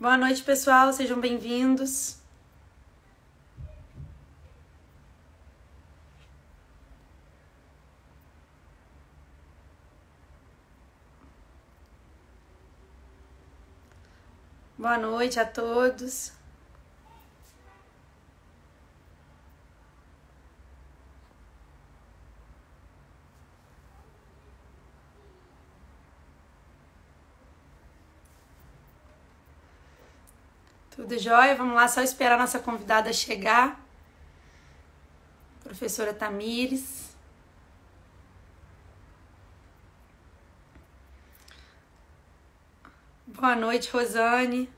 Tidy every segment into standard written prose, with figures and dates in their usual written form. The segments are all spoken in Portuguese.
Boa noite, pessoal. Sejam bem-vindos. Boa noite a todos. Tudo jóia? Vamos lá, só esperar a nossa convidada chegar. Professora Tamires. Boa noite, Rosane.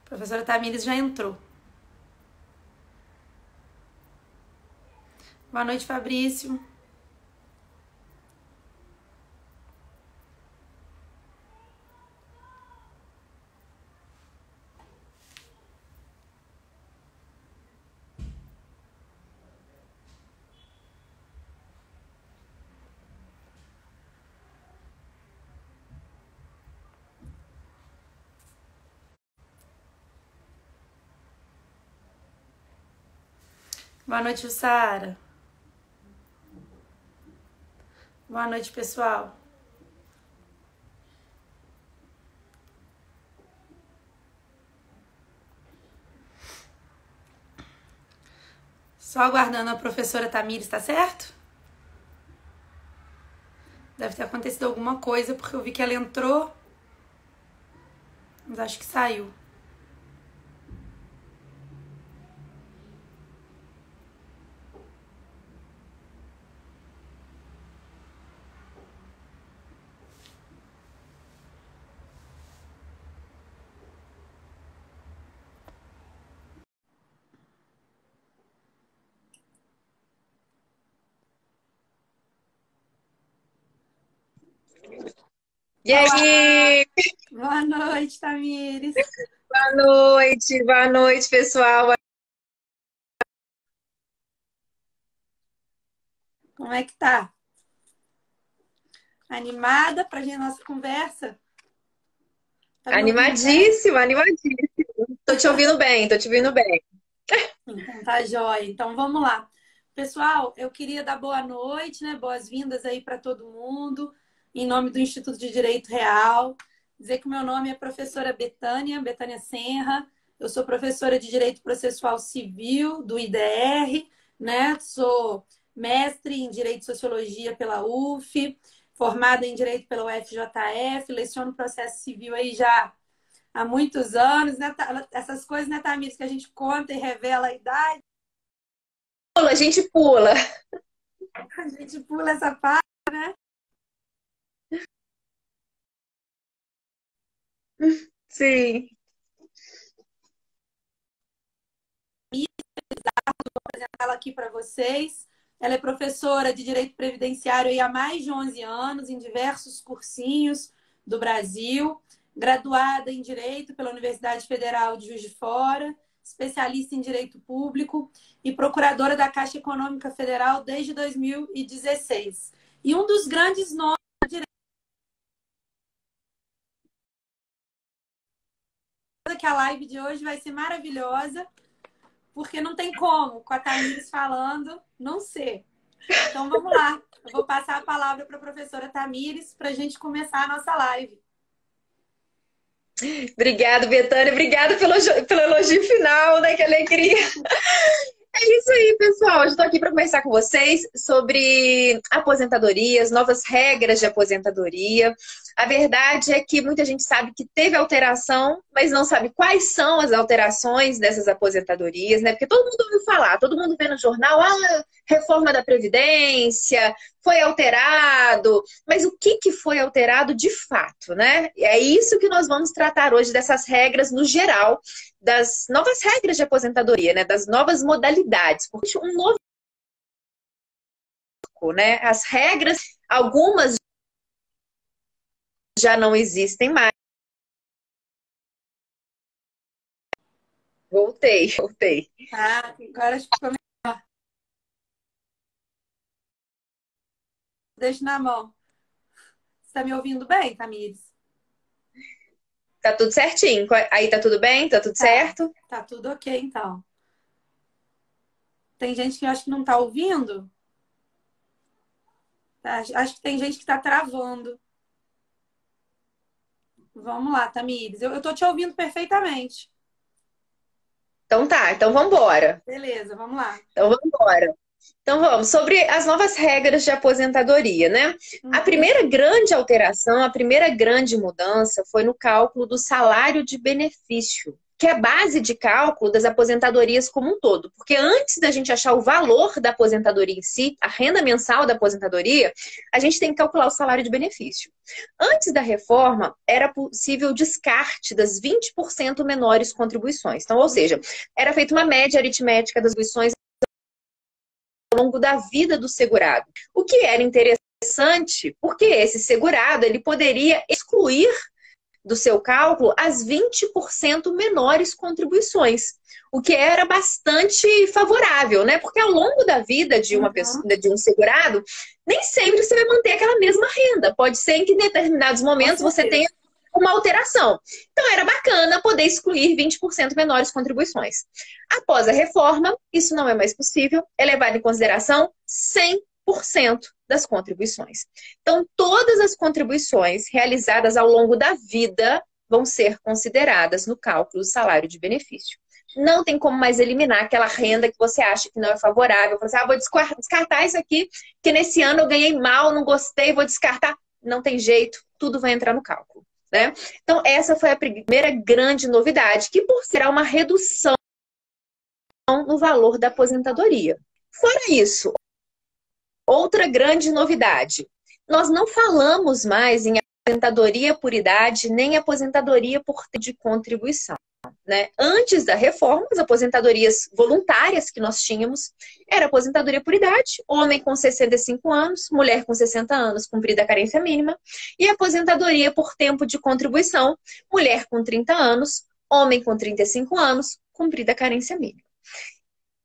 Professora Tamires já entrou. Boa noite, Fabrício. Boa noite, Jussara. Boa noite, pessoal. Só aguardando a professora Tamires, tá certo? Deve ter acontecido alguma coisa, porque eu vi que ela entrou, mas acho que saiu. E aí, Boa noite, Tamires. boa noite, pessoal. Como é que tá? Animada pra gente nossa conversa? Tá me ouvindo bem? Animadíssima, animadíssima. Tô te ouvindo bem, tô te ouvindo bem. Então tá jóia. Então vamos lá. Pessoal, eu queria dar boa noite, né? Boas-vindas aí para todo mundo, em nome do Instituto de Direito Real. Dizer que o meu nome é professora Betânia Senra. Eu sou professora de Direito Processual Civil do IDR, né? Sou mestre em Direito e Sociologia pela UF, formada em Direito pela UFJF, leciono processo civil aí já há muitos anos, né? Essas coisas, né, Tamires, que a gente conta e revela a idade, Pula, a gente pula. a gente pula essa parte. Sim. Vou apresentá-la aqui para vocês. Ela é professora de Direito Previdenciário aí há mais de 11 anos, em diversos cursinhos do Brasil, graduada em Direito pela Universidade Federal de Juiz de Fora, especialista em Direito Público e procuradora da Caixa Econômica Federal desde 2016. E um dos grandes nomes que a live de hoje vai ser maravilhosa, porque não tem como, com a Tamires falando, não ser. Então vamos lá, eu vou passar a palavra para a professora Tamires para a gente começar a nossa live. Obrigada, Betânia. Obrigada pelo elogio final, né? Que alegria. É isso aí, pessoal. Hoje estou aqui para conversar com vocês sobre aposentadorias, novas regras de aposentadoria. A verdade é que muita gente sabe que teve alteração, mas não sabe quais são as alterações dessas aposentadorias, né? Porque todo mundo ouviu falar, todo mundo vê no jornal, reforma da Previdência, foi alterado, mas o que foi alterado de fato, né? É isso que nós vamos tratar hoje, dessas regras no geral, das novas regras de aposentadoria, né? Das novas modalidades. Porque um novo, né? As regras, algumas já não existem mais. Voltei. Ah, agora ficou deixo na mão. Você tá me ouvindo bem, Tamires? Tá tudo certinho. Aí tá tudo bem? Tá tudo certo? Tá tudo ok, então. Tem gente que eu acho que não tá ouvindo. Acho que tem gente que tá travando. Vamos lá, Tamires. Eu tô te ouvindo perfeitamente. Então tá, então vamos embora. Beleza, vamos lá. Então vamos embora. Então vamos, sobre as novas regras de aposentadoria, né? A primeira grande alteração, a primeira grande mudança foi no cálculo do salário de benefício, que é a base de cálculo das aposentadorias como um todo. Porque antes da gente achar o valor da aposentadoria em si, a renda mensal da aposentadoria, a gente tem que calcular o salário de benefício. Antes da reforma, era possível o descarte das 20% menores contribuições. Então, ou seja, era feita uma média aritmética das contribuições ao longo da vida do segurado. O que era interessante, porque esse segurado ele poderia excluir do seu cálculo as 20% menores contribuições, o que era bastante favorável, né? Porque ao longo da vida de uma pessoa, de um segurado, nem sempre você vai manter aquela mesma renda. Pode ser que em determinados momentos você tenha uma alteração. Então, era bacana poder excluir 20% menores contribuições. Após a reforma, isso não é mais possível, é levado em consideração 100% das contribuições. Então, todas as contribuições realizadas ao longo da vida vão ser consideradas no cálculo do salário de benefício. Não tem como mais eliminar aquela renda que você acha que não é favorável. Você vou descartar isso aqui, que nesse ano eu ganhei mal, não gostei, vou descartar. Não tem jeito, tudo vai entrar no cálculo. Né? Então, essa foi a primeira grande novidade, que por ser uma redução no valor da aposentadoria. Fora isso, outra grande novidade, nós não falamos mais em aposentadoria por idade, nem aposentadoria por tempo de contribuição. Né? Antes da reforma, as aposentadorias voluntárias que nós tínhamos era aposentadoria por idade, homem com 65 anos, mulher com 60 anos, cumprida a carência mínima, e aposentadoria por tempo de contribuição, mulher com 30 anos, homem com 35 anos, cumprida a carência mínima.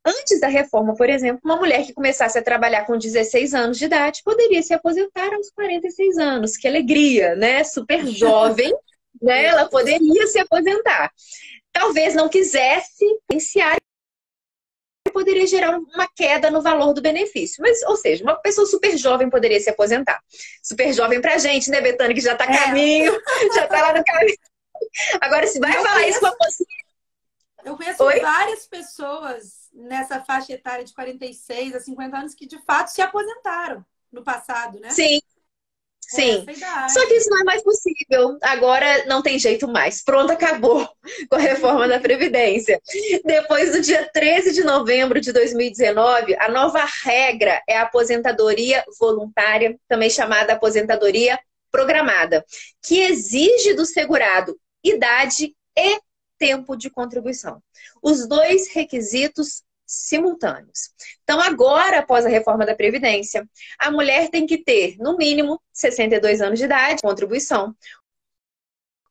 Antes da reforma, por exemplo, uma mulher que começasse a trabalhar com 16 anos de idade poderia se aposentar aos 46 anos. Que alegria, né? Super jovem, né? Ela poderia se aposentar. Talvez não quisesse iniciar e poderia gerar uma queda no valor do benefício. Mas, ou seja, uma pessoa super jovem poderia se aposentar. Super jovem pra gente, né, Betânia, que já tá caminho, já tá lá no caminho. Agora, se vai falar isso com a moça... Eu conheço várias pessoas nessa faixa etária de 46 a 50 anos que, de fato, se aposentaram no passado, né? Sim. Sim, só que isso não é mais possível. Agora não tem jeito mais. Pronto, acabou com a reforma da Previdência. Depois do dia 13 de novembro de 2019, a nova regra é a aposentadoria voluntária, também chamada aposentadoria programada, que exige do segurado idade e tempo de contribuição. Os dois requisitos simultâneos. Então, agora, após a reforma da Previdência, a mulher tem que ter, no mínimo, 62 anos de idade, contribuição.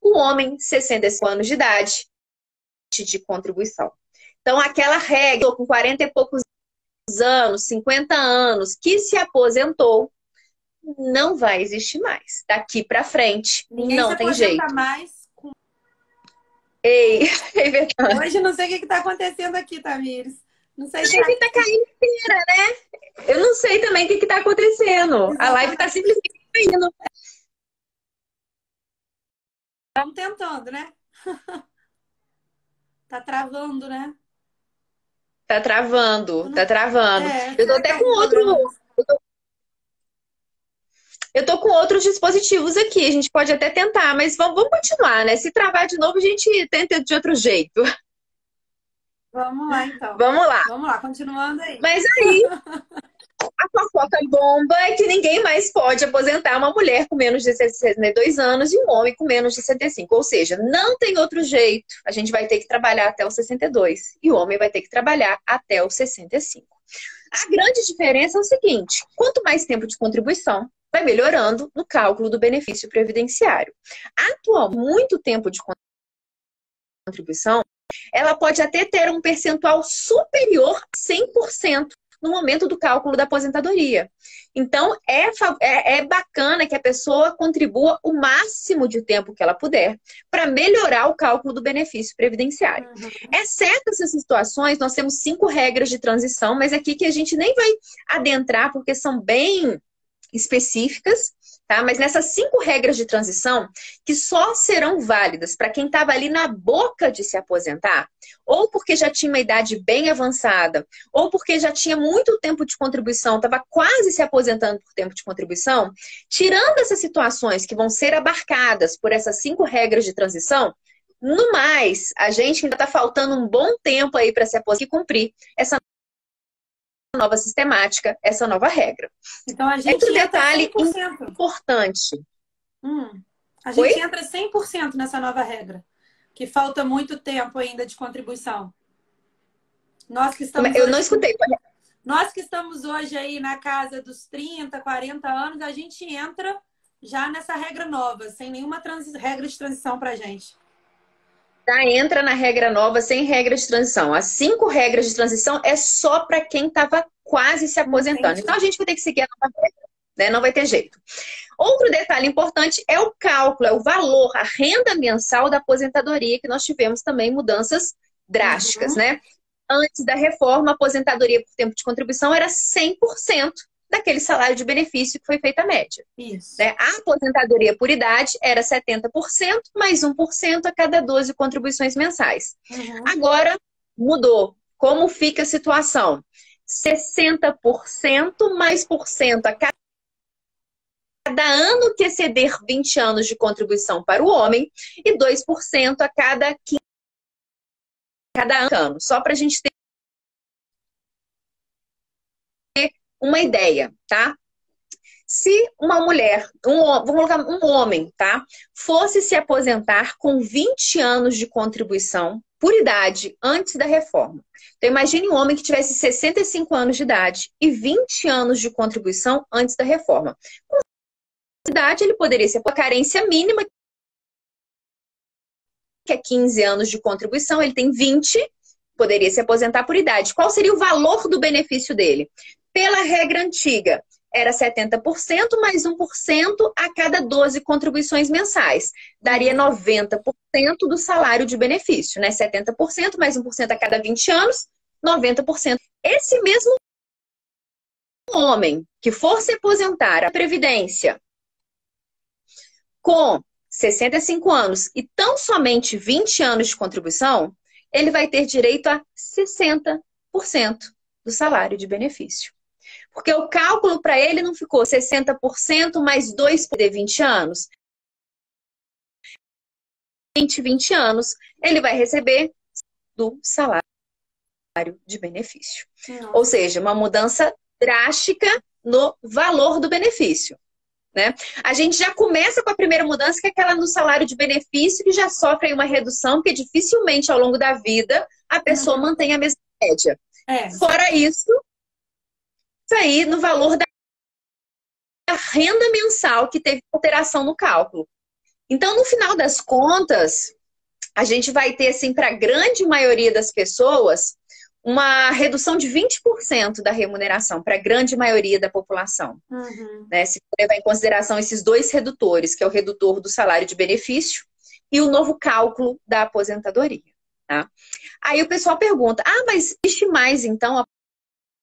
O homem, 65 anos de idade, de contribuição. Então, aquela regra, com 40 e poucos anos, 50 anos, que se aposentou, não vai existir mais. Daqui para frente, não tem jeito. Mais com... Ei, hoje não sei o que está acontecendo aqui, Tamires. Não sei se a live tá caindo inteira, né? Eu não sei também o que tá acontecendo. Exatamente. A live tá simplesmente caindo. Estamos tentando, né? Tá travando, né? Tá travando, tá travando. Eu tô até com outro... Eu tô com outros dispositivos aqui. A gente pode até tentar, mas vamos continuar, né? Se travar de novo, a gente tenta de outro jeito. Vamos lá, então. Vamos lá. Vamos lá, continuando aí. Mas aí, a fofoca bomba é que ninguém mais pode aposentar uma mulher com menos de 62 anos e um homem com menos de 65. Ou seja, não tem outro jeito. A gente vai ter que trabalhar até os 62 e o homem vai ter que trabalhar até os 65. A grande diferença é o seguinte: quanto mais tempo de contribuição, vai melhorando no cálculo do benefício previdenciário. Atualmente, muito tempo de contribuição, ela pode até ter um percentual superior a 100% no momento do cálculo da aposentadoria. Então, é bacana que a pessoa contribua o máximo de tempo que ela puder para melhorar o cálculo do benefício previdenciário. Exceto essas situações, nós temos 5 regras de transição, mas aqui que a gente nem vai adentrar, porque são bem específicas, tá? Mas nessas 5 regras de transição, que só serão válidas para quem estava ali na boca de se aposentar, ou porque já tinha uma idade bem avançada, ou porque já tinha muito tempo de contribuição, estava quase se aposentando por tempo de contribuição, tirando essas situações que vão ser abarcadas por essas 5 regras de transição, no mais, a gente ainda está faltando um bom tempo aí para se aposentar e cumprir essa nova sistemática, essa nova regra. Então a gente outro detalhe 100%. importante. A gente entra 100% nessa nova regra, que falta muito tempo ainda de contribuição. Nós que estamos Eu não escutei. Nós que estamos hoje aí na casa dos 30, 40 anos, a gente entra já nessa regra nova, sem nenhuma regra de transição pra gente. Já entra na regra nova sem regra de transição. As 5 regras de transição é só para quem estava quase se aposentando. Entendi. Então a gente vai ter que seguir a nova regra, né? Não vai ter jeito. Outro detalhe importante é o cálculo, é o valor, a renda mensal da aposentadoria, que nós tivemos também mudanças drásticas, né? Antes da reforma, a aposentadoria por tempo de contribuição era 100% daquele salário de benefício que foi feita a média. Isso. Né? A aposentadoria por idade era 70%, mais 1% a cada 12 contribuições mensais. Agora mudou. Como fica a situação? 60% mais por cento a cada ano que exceder 20 anos de contribuição para o homem e 2% a cada ano. Só para a gente ter uma ideia, tá? Se uma mulher, vamos colocar um homem, tá? Fosse se aposentar com 20 anos de contribuição por idade antes da reforma. Então, imagine um homem que tivesse 65 anos de idade e 20 anos de contribuição antes da reforma. Com essa idade, ele poderia ser a carência mínima, que é 15 anos de contribuição, ele tem 20, poderia se aposentar por idade. Qual seria o valor do benefício dele? Pela regra antiga, era 70% mais 1% a cada 12 contribuições mensais. Daria 90% do salário de benefício, né? 70% mais 1% a cada 20 anos, 90%. Esse mesmo homem que for se aposentar a Previdência com 65 anos e tão somente 20 anos de contribuição, ele vai ter direito a 60% do salário de benefício. Porque o cálculo para ele não ficou 60% mais 2 por 20 anos. 20 anos, ele vai receber do salário de benefício. Ou seja, uma mudança drástica no valor do benefício. Né? A gente já começa com a primeira mudança, que é aquela no salário de benefício, que já sofre uma redução, porque dificilmente ao longo da vida a pessoa mantém a mesma média. Fora isso aí no valor da renda mensal, que teve alteração no cálculo. Então, no final das contas, a gente vai ter, assim, para a grande maioria das pessoas, uma redução de 20% da remuneração para a grande maioria da população. Né? Se levar em consideração esses 2 redutores, que é o redutor do salário de benefício e o novo cálculo da aposentadoria. Tá? Aí o pessoal pergunta, mas existe mais, então, a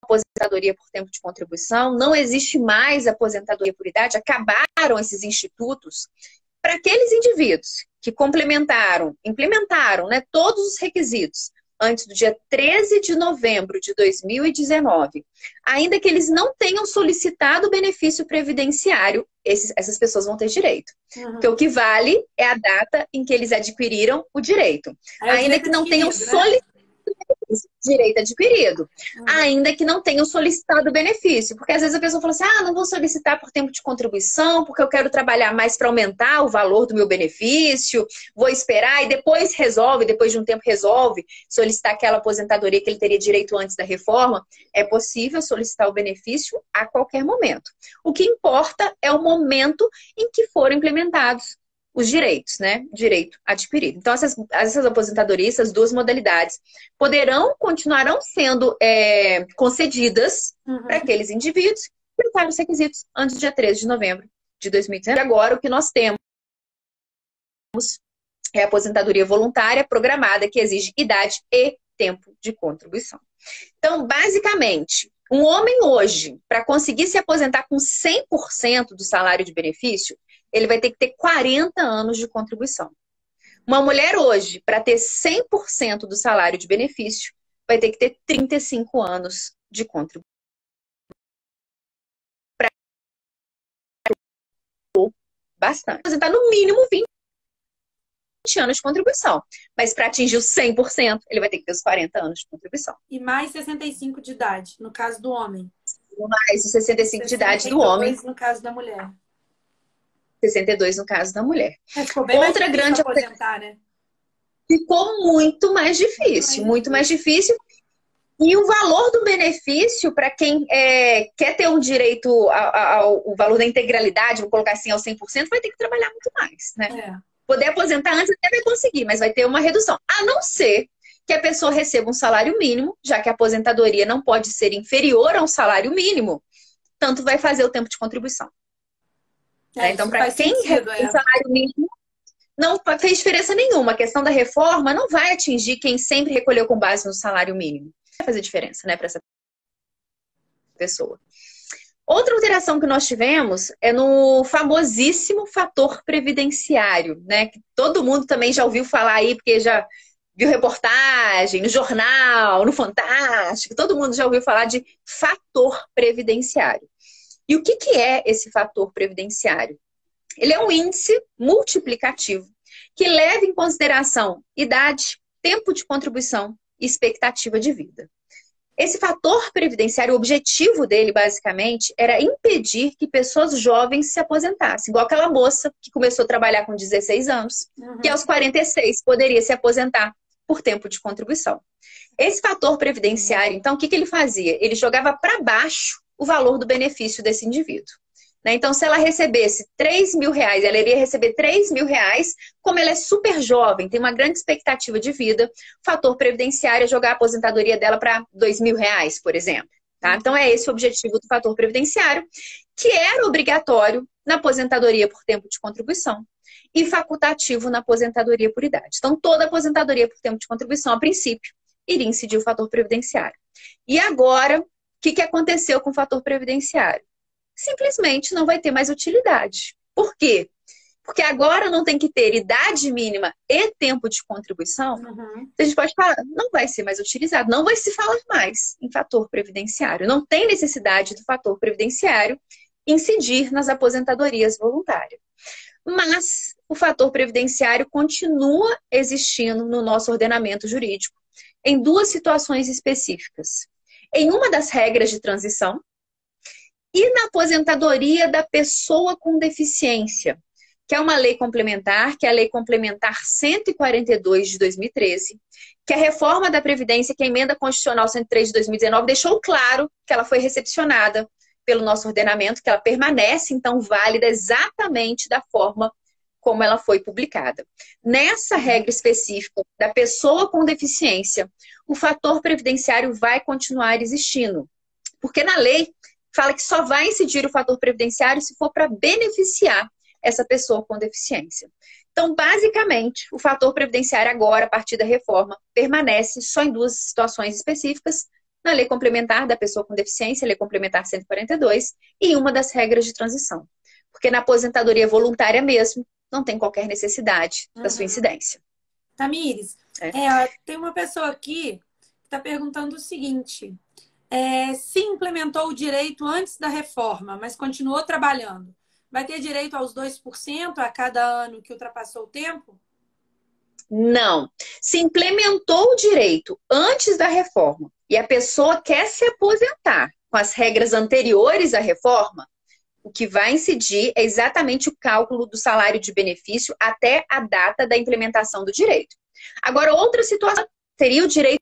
aposentadoria por tempo de contribuição? Não existe mais aposentadoria por idade? Acabaram esses institutos? Para aqueles indivíduos que implementaram, né, todos os requisitos antes do dia 13 de novembro de 2019, ainda que eles não tenham solicitado o benefício previdenciário, essas pessoas vão ter direito. Porque o que vale é a data em que eles adquiriram o direito. Ainda que não tenham solicitado direito adquirido, ainda que não tenham solicitado o benefício. Porque às vezes a pessoa fala assim, não vou solicitar por tempo de contribuição, porque eu quero trabalhar mais para aumentar o valor do meu benefício, vou esperar e depois depois de um tempo resolve solicitar aquela aposentadoria que ele teria direito antes da reforma. É possível solicitar o benefício a qualquer momento. O que importa é o momento em que foram implementados os direitos, né? Direito adquirido. Então, essas aposentadorias, essas duas modalidades, continuarão sendo concedidas para aqueles indivíduos que completaram os requisitos antes do dia 13 de novembro de 2019. Agora, o que nós temos é a aposentadoria voluntária programada, que exige idade e tempo de contribuição. Então, basicamente, um homem hoje, para conseguir se aposentar com 100% do salário de benefício, ele vai ter que ter 40 anos de contribuição. Uma mulher hoje, para ter 100% do salário de benefício, vai ter que ter 35 anos de contribuição. Bastante. Aposentar no mínimo 20 anos de contribuição. Mas para atingir os 100%, ele vai ter que ter os 40 anos de contribuição. E mais 65 de idade, no caso do homem. Mais os 65 de idade do homem. 62 no caso da mulher. 62 no caso da mulher. Ficou bem mais difícil aposentar, né? Ficou muito mais difícil, muito mais difícil. E o valor do benefício, para quem quer ter um direito ao valor da integralidade, vou colocar assim, ao 100%, vai ter que trabalhar muito mais, né? Poder aposentar antes até vai conseguir, mas vai ter uma redução. A não ser que a pessoa receba um salário mínimo, já que a aposentadoria não pode ser inferior a um salário mínimo, tanto vai fazer o tempo de contribuição. Então, para quem recebe um salário mínimo, não fez diferença nenhuma. A questão da reforma não vai atingir quem sempre recolheu com base no salário mínimo. Não vai fazer diferença, né, para essa pessoa. Outra alteração que nós tivemos é no famosíssimo fator previdenciário, né? Que todo mundo também já ouviu falar aí, porque já viu reportagem no jornal, no Fantástico, todo mundo já ouviu falar de fator previdenciário. E o que é esse fator previdenciário? Ele é um índice multiplicativo que leva em consideração idade, tempo de contribuição e expectativa de vida. Esse fator previdenciário, o objetivo dele, basicamente, era impedir que pessoas jovens se aposentassem. Igual aquela moça que começou a trabalhar com 16 anos, que aos 46 poderia se aposentar por tempo de contribuição. Esse fator previdenciário, então, o que ele fazia? Ele jogava para baixo o valor do benefício desse indivíduo. Então, se ela recebesse 3 mil reais, ela iria receber 3 mil reais, como ela é super jovem, tem uma grande expectativa de vida, o fator previdenciário é jogar a aposentadoria dela para 2 mil reais, por exemplo. Tá? Então, é esse o objetivo do fator previdenciário, que era obrigatório na aposentadoria por tempo de contribuição e facultativo na aposentadoria por idade. Então, toda aposentadoria por tempo de contribuição, a princípio, iria incidir o fator previdenciário. E agora, o que aconteceu com o fator previdenciário? Simplesmente não vai ter mais utilidade. Por quê? Porque agora não tem que ter idade mínima e tempo de contribuição. A gente pode falar, não vai ser mais utilizado, não vai se falar mais em fator previdenciário. Não tem necessidade do fator previdenciário incidir nas aposentadorias voluntárias. Mas o fator previdenciário continua existindo no nosso ordenamento jurídico em duas situações específicas. Em uma das regras de transição, e na aposentadoria da pessoa com deficiência, que é uma lei complementar, que é a Lei Complementar 142 de 2013, que a reforma da Previdência, que a Emenda Constitucional 103 de 2019 deixou claro que ela foi recepcionada pelo nosso ordenamento, que ela permanece, então, válida exatamente da forma como ela foi publicada. Nessa regra específica da pessoa com deficiência, o fator previdenciário vai continuar existindo, porque na lei fala que só vai incidir o fator previdenciário se for para beneficiar essa pessoa com deficiência. Então, basicamente, o fator previdenciário agora, a partir da reforma, permanece só em duas situações específicas, na Lei Complementar da Pessoa com Deficiência, Lei Complementar 142, e em uma das regras de transição. Porque na aposentadoria voluntária mesmo, não tem qualquer necessidade da sua incidência. Tamires, tem uma pessoa aqui que está perguntando o seguinte... se implementou o direito antes da reforma, mas continuou trabalhando, vai ter direito aos 2% a cada ano que ultrapassou o tempo? Não. Se implementou o direito antes da reforma e a pessoa quer se aposentar com as regras anteriores à reforma, o que vai incidir é exatamente o cálculo do salário de benefício até a data da implementação do direito. Agora, outra situação seria o direito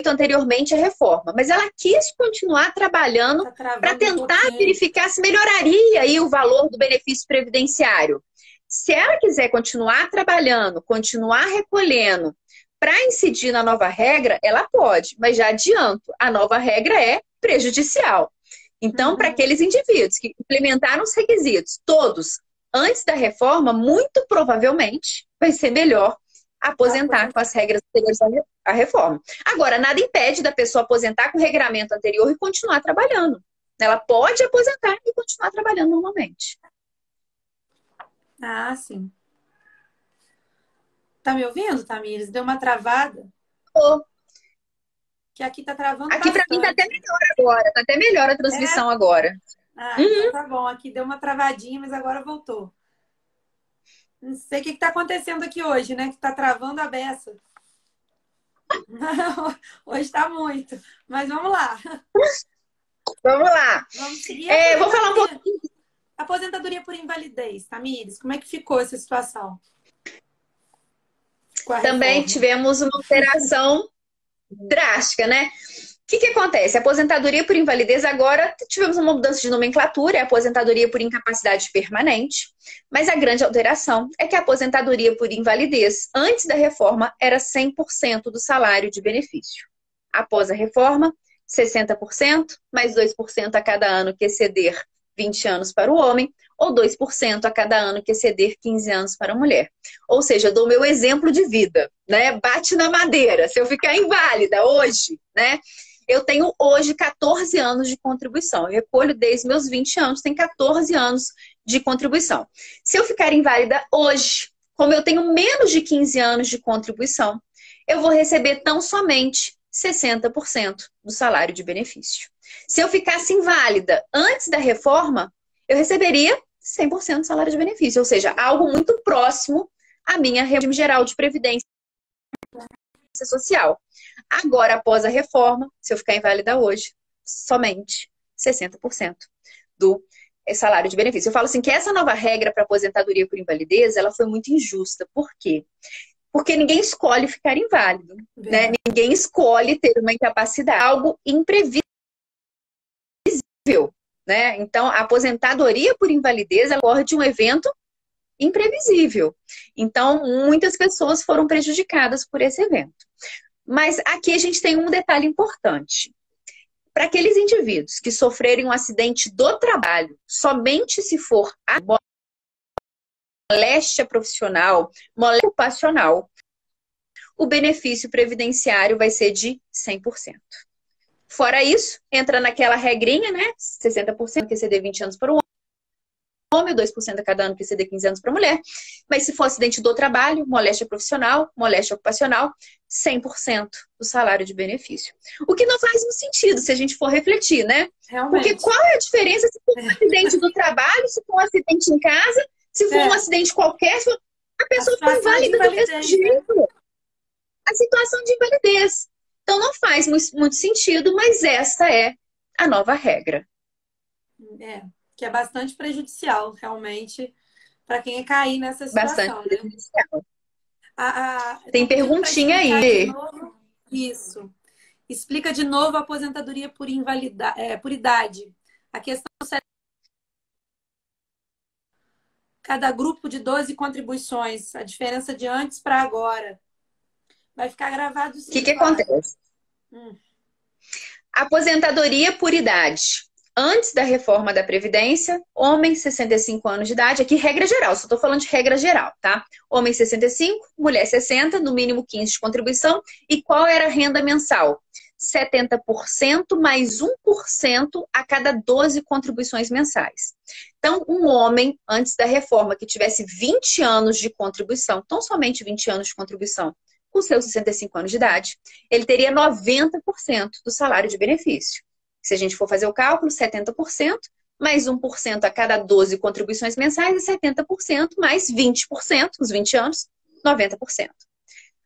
anteriormente a reforma, mas ela quis continuar trabalhando para tentar verificar se melhoraria aí o valor do benefício previdenciário. Se ela quiser continuar trabalhando, continuar recolhendo, para incidir na nova regra, ela pode, mas já adianto, a nova regra é prejudicial. Então, para aqueles indivíduos que implementaram os requisitos, todos, antes da reforma, muito provavelmente vai ser melhor aposentar com as regras anteriores à reforma. Agora, nada impede da pessoa aposentar com o regramento anterior e continuar trabalhando. Ela pode aposentar e continuar trabalhando normalmente. Ah, sim. Tá me ouvindo, Tamires? Deu uma travada? Oh. Que aqui tá travando aqui bastante. Para mim tá até melhor agora. Tá até melhor a transmissão agora. Ah, então tá bom. Aqui deu uma travadinha, mas agora voltou. Não sei o que tá acontecendo aqui hoje, né? Que tá travando a beça. Hoje tá muito. Mas vamos lá. Vamos lá. Vamos seguir. Vou falar um pouquinho. Aposentadoria por invalidez, Tamires, como é que ficou essa situação? Também tivemos uma alteração drástica, né? O que acontece? A aposentadoria por invalidez agora tivemos uma mudança de nomenclatura, é a aposentadoria por incapacidade permanente, mas a grande alteração é que a aposentadoria por invalidez, antes da reforma, era 100% do salário de benefício. Após a reforma, 60%, mais 2% a cada ano que exceder 20 anos para o homem, ou 2% a cada ano que exceder 15 anos para a mulher. Ou seja, eu dou meu exemplo de vida, né? Bate na madeira. Se eu ficar inválida hoje, né? Eu tenho hoje 14 anos de contribuição. Eu recolho desde meus 20 anos, tenho 14 anos de contribuição. Se eu ficar inválida hoje, como eu tenho menos de 15 anos de contribuição, eu vou receber tão somente 60% do salário de benefício. Se eu ficasse inválida antes da reforma, eu receberia 100% do salário de benefício, ou seja, algo muito próximo à minha regime geral de previdência social. Agora, após a reforma, se eu ficar inválida hoje, somente 60% do salário de benefício. Eu falo assim que essa nova regra para aposentadoria por invalidez, ela foi muito injusta. Por quê? Porque ninguém escolhe ficar inválido, né? Ninguém escolhe ter uma incapacidade, algo imprevisível, né? Então, a aposentadoria por invalidez ela ocorre de um evento imprevisível. Então, muitas pessoas foram prejudicadas por esse evento. Mas aqui a gente tem um detalhe importante. Para aqueles indivíduos que sofrerem um acidente do trabalho, somente se for a moléstia profissional, moléstia ocupacional, o benefício previdenciário vai ser de 100%. Fora isso, entra naquela regrinha, né? 60% que exceder 20 anos para o homem, 2% a cada ano que exceder 15 anos para a mulher. Mas se for acidente do trabalho, moléstia profissional, moléstia ocupacional, 100% do salário de benefício. O que não faz muito sentido se a gente for refletir, né? Realmente. Porque qual é a diferença se for um acidente do trabalho, se for um acidente em casa, se for um acidente qualquer, a pessoa foi inválida do mesmo jeito. A situação de invalidez. Então não faz muito sentido, mas essa é a nova regra. Que é bastante prejudicial, realmente, para quem cair nessa situação. Bastante prejudicial. Tem perguntinha aí. Isso. Explica de novo a aposentadoria por idade. A questão cada grupo de 12 contribuições, a diferença de antes para agora. Vai ficar gravado sim. O que acontece? Aposentadoria por idade. Antes da reforma da Previdência, homem 65 anos de idade, aqui regra geral, só estou falando de regra geral, tá? Homem 65, mulher 60, no mínimo 15 de contribuição. E qual era a renda mensal? 70% mais 1% a cada 12 contribuições mensais. Então, um homem, antes da reforma, que tivesse 20 anos de contribuição, tão somente 20 anos de contribuição, com seus 65 anos de idade, ele teria 90% do salário de benefício. Se a gente for fazer o cálculo, 70% mais 1% a cada 12 contribuições mensais é 70% mais 20%, os 20 anos, 90%.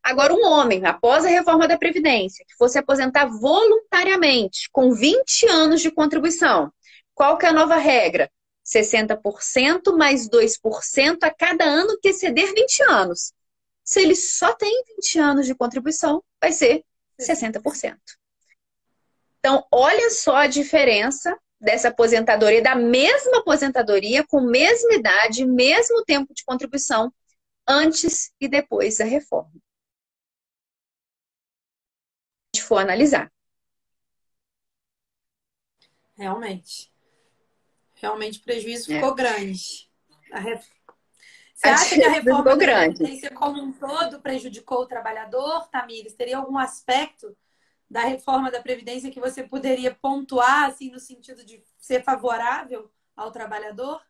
Agora, um homem, após a reforma da Previdência, que fosse aposentar voluntariamente, com 20 anos de contribuição, qual que é a nova regra? 60% mais 2% a cada ano que exceder 20 anos. Se ele só tem 20 anos de contribuição, vai ser 60%. Então, olha só a diferença, dessa aposentadoria, da mesma aposentadoria, com mesma idade, mesmo tempo de contribuição, antes e depois da reforma. Se a gente for analisar. Realmente. Realmente o prejuízo ficou grande. Você A acha que a despesa reforma ficou da grande. Previdência como um todo prejudicou o trabalhador, Tamires? Teria algum aspecto da reforma da Previdência que você poderia pontuar, assim, no sentido de ser favorável ao trabalhador?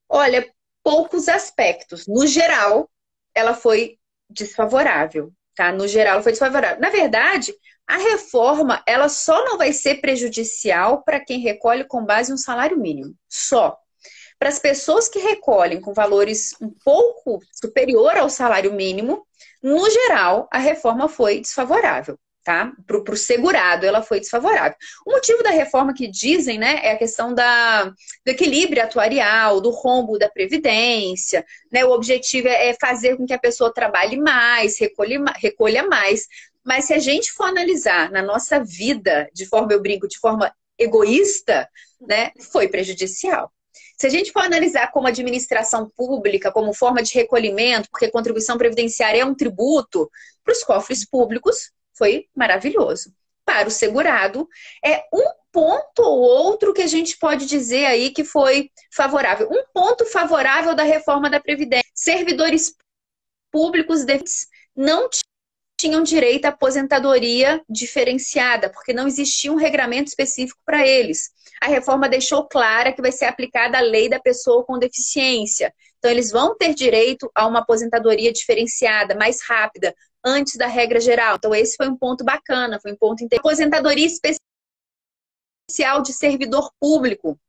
Olha, poucos aspectos. No geral, ela foi desfavorável, tá? No geral, ela foi desfavorável. Na verdade, a reforma, ela só não vai ser prejudicial para quem recolhe com base em um salário mínimo. Só. Para as pessoas que recolhem com valores um pouco superior ao salário mínimo, no geral, a reforma foi desfavorável, tá? Para o segurado, ela foi desfavorável. O motivo da reforma que dizem, né, é a questão do equilíbrio atuarial, do rombo da Previdência, né? O objetivo é fazer com que a pessoa trabalhe mais, recolha mais. Mas se a gente for analisar na nossa vida, de forma, eu brinco, de forma egoísta, né, foi prejudicial. Se a gente for analisar como administração pública, como forma de recolhimento, porque contribuição previdenciária é um tributo, para os cofres públicos foi maravilhoso. Para o segurado, é um ponto ou outro que a gente pode dizer aí que foi favorável. Um ponto favorável da reforma da Previdência. Servidores públicos não tinham direito à aposentadoria diferenciada, porque não existia um regramento específico para eles. A reforma deixou clara que vai ser aplicada a lei da pessoa com deficiência. Então, eles vão ter direito a uma aposentadoria diferenciada, mais rápida, antes da regra geral. Então, esse foi um ponto bacana, foi um ponto interessante. Aposentadoria especial de servidor público,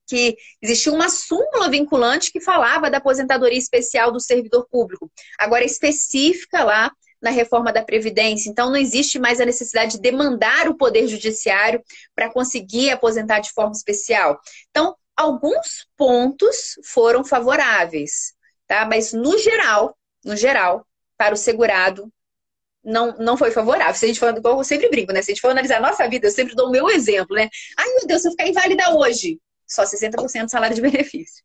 que existia uma súmula vinculante que falava da aposentadoria especial do servidor público. Agora, específica lá na reforma da Previdência. Então, não existe mais a necessidade de demandar o Poder Judiciário para conseguir aposentar de forma especial. Então, alguns pontos foram favoráveis, tá? Mas, no geral, para o segurado, não foi favorável. Se a gente for, igual eu sempre brinco, né? Se a gente for analisar a nossa vida, eu sempre dou o meu exemplo, né? Ai, meu Deus, se eu ficar inválida hoje, só 60% do salário de benefício.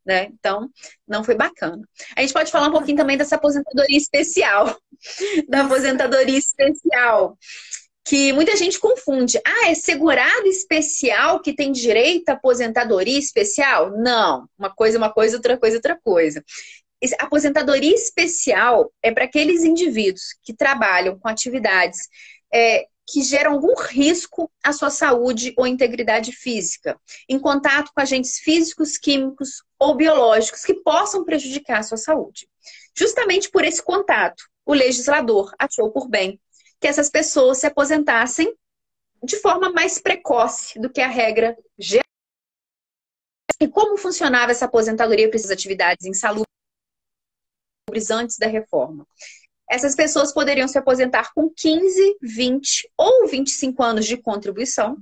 Né? Então, não foi bacana. A gente pode falar um pouquinho também dessa aposentadoria especial. Da aposentadoria especial, que muita gente confunde. Ah, é segurado especial que tem direito à aposentadoria especial? Não. Uma coisa, outra coisa, outra coisa. Aposentadoria especial é para aqueles indivíduos que trabalham com atividades que geram algum risco à sua saúde ou integridade física, em contato com agentes físicos, químicos ou biológicos que possam prejudicar a sua saúde. Justamente por esse contato, o legislador achou por bem que essas pessoas se aposentassem de forma mais precoce do que a regra geral. E como funcionava essa aposentadoria para essas atividades insalubres antes da reforma? Essas pessoas poderiam se aposentar com 15, 20 ou 25 anos de contribuição,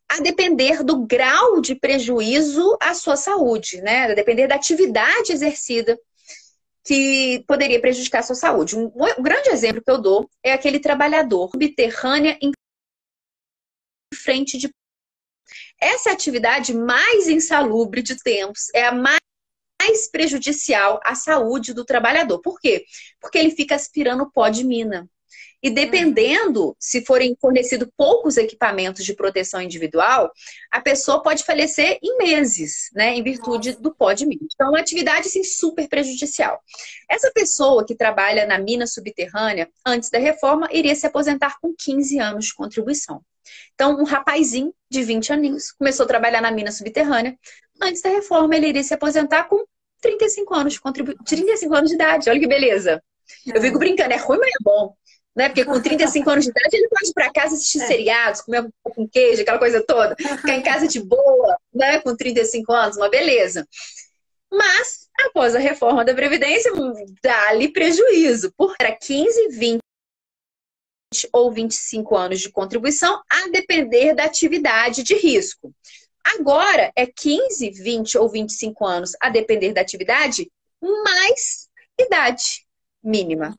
a depender do grau de prejuízo à sua saúde, né? A depender da atividade exercida que poderia prejudicar a sua saúde. Um grande exemplo que eu dou é aquele trabalhador subterrânea em frente de... Essa é a atividade mais insalubre de tempos, é a mais prejudicial à saúde do trabalhador. Por quê? Porque ele fica aspirando pó de mina. E dependendo, se forem fornecidos poucos equipamentos de proteção individual, a pessoa pode falecer em meses, né, em virtude do pó de mina. Então, é uma atividade assim, super prejudicial. Essa pessoa que trabalha na mina subterrânea, antes da reforma, iria se aposentar com 15 anos de contribuição. Então, um rapazinho de 20 aninhos começou a trabalhar na mina subterrânea. Antes da reforma, ele iria se aposentar com 35 anos de 35 anos de idade. Olha que beleza. Eu fico brincando, é ruim, mas é bom. Né? Porque com 35 anos de idade, ele pode ir para casa assistir seriados, comer um pão com queijo, aquela coisa toda. Ficar em casa de boa, né? Com 35 anos, uma beleza. Mas, após a reforma da Previdência, dá-lhe prejuízo. Porque era 15, 20 ou 25 anos de contribuição, a depender da atividade de risco. Agora, é 15, 20 ou 25 anos, a depender da atividade, mais idade mínima.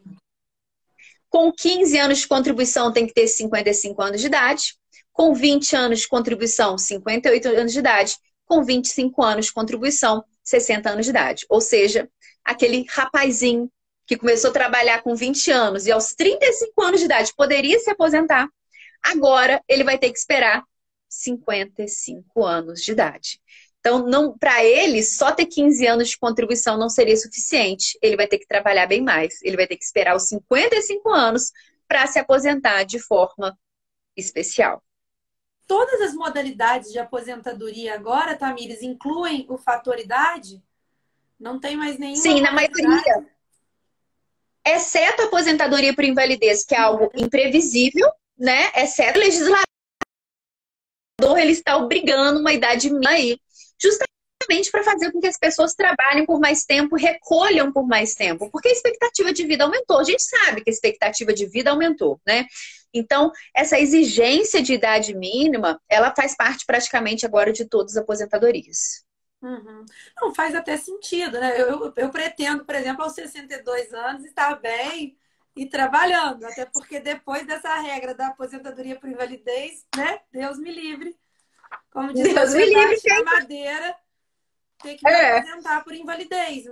Com 15 anos de contribuição, tem que ter 55 anos de idade. Com 20 anos de contribuição, 58 anos de idade. Com 25 anos de contribuição, 60 anos de idade. Ou seja, aquele rapazinho que começou a trabalhar com 20 anos e aos 35 anos de idade poderia se aposentar, agora ele vai ter que esperar 55 anos de idade. Então, para ele, só ter 15 anos de contribuição não seria suficiente. Ele vai ter que trabalhar bem mais. Ele vai ter que esperar os 55 anos para se aposentar de forma especial. Todas as modalidades de aposentadoria agora, Tamires, incluem o fator idade? Não tem mais nenhuma? Sim, na maioria. Exceto a aposentadoria por invalidez, que é algo imprevisível, né? Exceto o legislador, ele está obrigando uma idade mínima aí, justamente para fazer com que as pessoas trabalhem por mais tempo, recolham por mais tempo, porque a expectativa de vida aumentou. A gente sabe que a expectativa de vida aumentou, né? Então, essa exigência de idade mínima, ela faz parte praticamente agora de todas as aposentadorias. Uhum. Não, faz até sentido, né? Eu pretendo, por exemplo, aos 62 anos, estar bem e trabalhando, até porque depois dessa regra da aposentadoria por invalidez, né? Deus me livre. Como diz Deus me livre, a Madeira, ter que me aposentar por invalidez,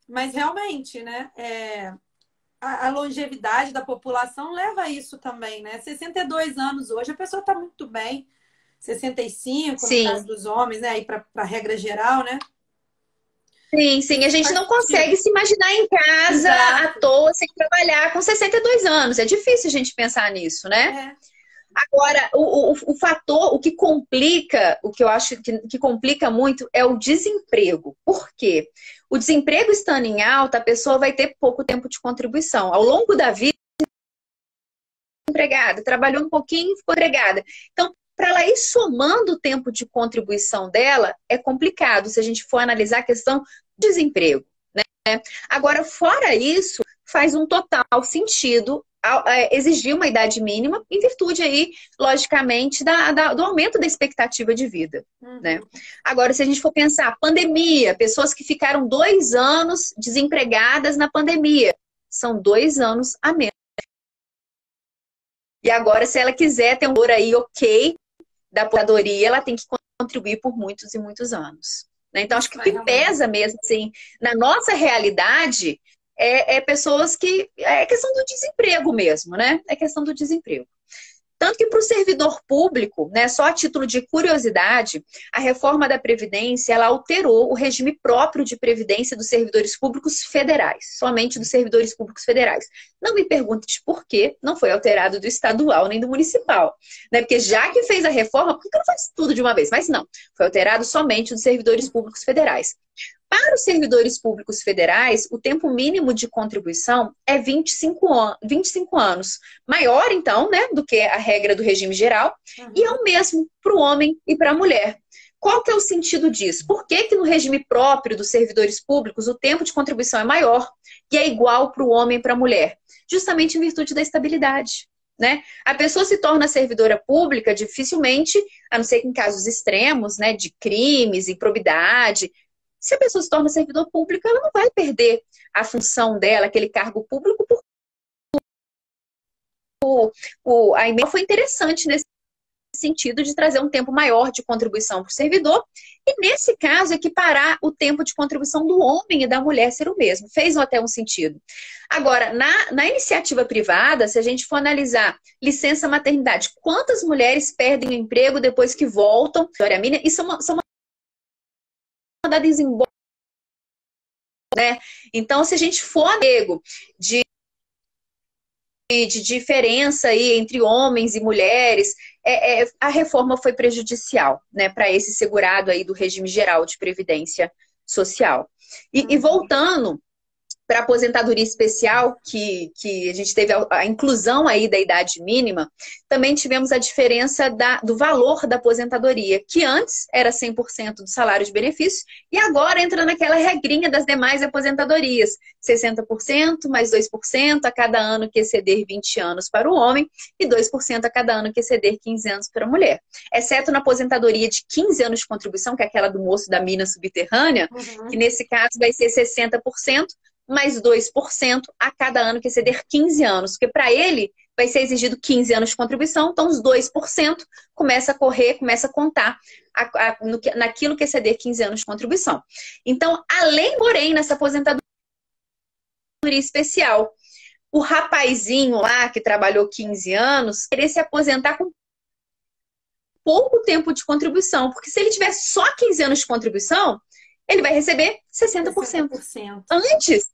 mas realmente, né? A longevidade da população leva a isso também, né? 62 anos hoje, a pessoa está muito bem. 65, Sim. no caso dos homens, né? Aí para a regra geral, né? Sim, sim. A gente não consegue se imaginar em casa à toa, sem trabalhar, com 62 anos. É difícil a gente pensar nisso, né? Agora, o fator, o que complica, o que eu acho que complica muito é o desemprego. Por quê? O desemprego estando em alta, a pessoa vai ter pouco tempo de contribuição. Ao longo da vida, empregada, trabalhou um pouquinho, ficou empregada. Então, para ela ir somando o tempo de contribuição dela, é complicado se a gente for analisar a questão do desemprego, né? Agora, fora isso, faz um total sentido exigir uma idade mínima em virtude aí, logicamente, do aumento da expectativa de vida, né? Agora, se a gente for pensar, pandemia, pessoas que ficaram 2 anos desempregadas na pandemia, são 2 anos a menos. E agora, se ela quiser ter um valor aí ok da aposentadoria, ela tem que contribuir por muitos e muitos anos, né? Então, acho que o que pesa mesmo, assim, na nossa realidade, é pessoas que... É questão do desemprego mesmo, né? É questão do desemprego. Tanto que para o servidor público, né, só a título de curiosidade, a reforma da Previdência, ela alterou o regime próprio de previdência dos servidores públicos federais, somente dos servidores públicos federais. Não me pergunte por que não foi alterado do estadual nem do municipal, né? Porque já que fez a reforma, por que não faz tudo de uma vez? Mas não, foi alterado somente dos servidores públicos federais. Para os servidores públicos federais, o tempo mínimo de contribuição é 25 anos. Maior, então, né, do que a regra do regime geral. E é o mesmo para o homem e para a mulher. Qual que é o sentido disso? Por que no regime próprio dos servidores públicos o tempo de contribuição é maior e é igual para o homem e para a mulher? Justamente em virtude da estabilidade, né? A pessoa se torna servidora pública dificilmente, a não ser que em casos extremos, né, de crimes, improbidade. Se a pessoa se torna servidor público, ela não vai perder a função dela, aquele cargo público. A emenda foi interessante nesse sentido de trazer um tempo maior de contribuição para o servidor e, nesse caso, equiparar o tempo de contribuição do homem e da mulher ser o mesmo. Fez até um sentido. Agora, na iniciativa privada, se a gente for analisar licença maternidade, quantas mulheres perdem o emprego depois que voltam? E são mandadas embora, né? Então, se a gente for nego de diferença aí entre homens e mulheres, a reforma foi prejudicial, né, para esse segurado aí do regime geral de previdência social. E voltando para a aposentadoria especial, que a gente teve a inclusão aí da idade mínima, também tivemos a diferença do valor da aposentadoria, que antes era 100% do salário de benefício, e agora entra naquela regrinha das demais aposentadorias, 60% mais 2% a cada ano que exceder 20 anos para o homem e 2% a cada ano que exceder 15 anos para a mulher. Exceto na aposentadoria de 15 anos de contribuição, que é aquela do moço da mina subterrânea, que nesse caso vai ser 60%, mais 2% a cada ano que exceder 15 anos. Porque para ele, vai ser exigido 15 anos de contribuição, então os 2% começa a correr, começa a contar naquilo que exceder 15 anos de contribuição. Então, além, porém, nessa aposentadoria especial, o rapazinho lá que trabalhou 15 anos, querer se aposentar com pouco tempo de contribuição, porque se ele tiver só 15 anos de contribuição, ele vai receber 60%. 60%. Antes,